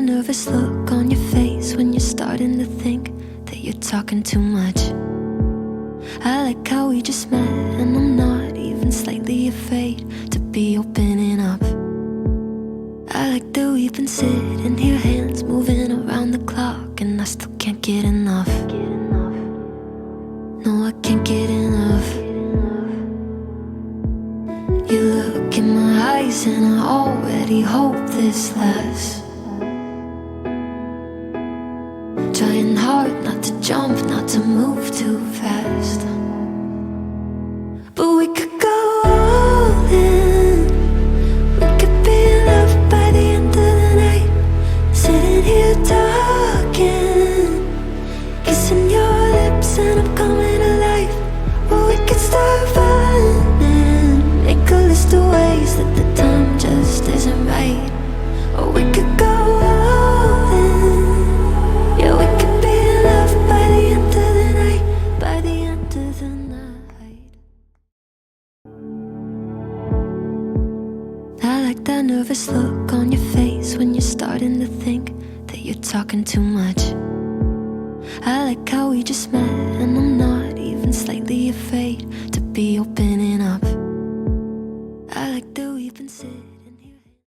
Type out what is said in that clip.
nervous look on your face when you're starting to think that you're talking too much. I like how we just met and I'm not even slightly afraid to be opening up. I like that we've been sitting here, hands moving around the clock, and I still can't get enough. No, I can't get enough. You look in my eyes and I already hope this lasts. Trying hard not to jump, not to move too fast. But we could go all in. We could be in love by the end of the night. Sitting here talking, kissing your lips and I'm coming alive. Or we could start running, make a list of ways that the time just isn't right. Or we could go all in. Yeah, we could be in love by the end of the night. By the end of the night. I like that nervous look on your face when you're starting to think that you're talking too much. I like how we just met and I'm not even slightly afraid